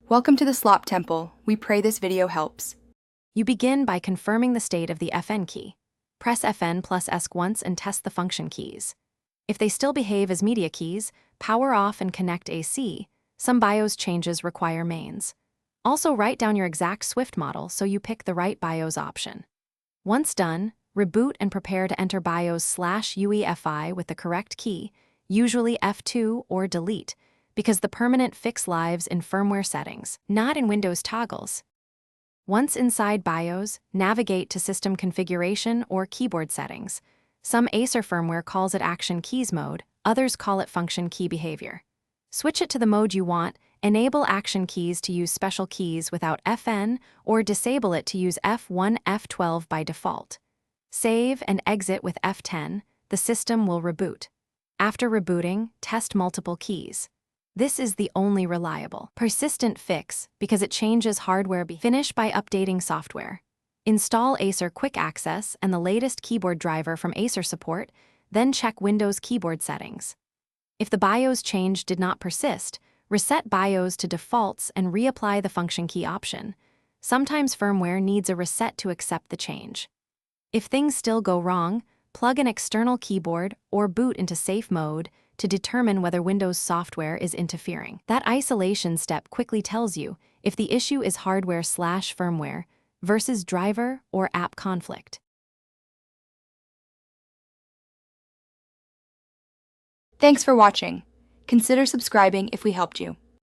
Welcome to the Slop Temple. We pray this video helps. You begin by confirming the state of the FN key. Press FN plus ESC once and test the function keys. If they still behave as media keys, power off and connect AC. Some BIOS changes require mains. Also write down your exact Swift model so you pick the right BIOS option. Once done, reboot and prepare to enter BIOS/UEFI with the correct key, usually F2 or delete, because the permanent fix lives in firmware settings, not in Windows toggles. Once inside BIOS, navigate to System Configuration or Keyboard Settings. Some Acer firmware calls it Action Keys mode, others call it Function Key Behavior. Switch it to the mode you want, enable Action Keys to use special keys without FN, or disable it to use F1, F12 by default. Save and exit with F10, the system will reboot. After rebooting, test multiple keys. This is the only reliable, persistent fix because it changes hardware. Finish by updating software. Install Acer Quick Access and the latest keyboard driver from Acer support, then check Windows keyboard settings. If the BIOS change did not persist, reset BIOS to defaults and reapply the function key option. Sometimes firmware needs a reset to accept the change. If things still go wrong, plug an external keyboard or boot into safe mode to determine whether Windows software is interfering. That isolation step quickly tells you if the issue is hardware/firmware versus driver or app conflict. Thanks for watching. Consider subscribing if we helped you.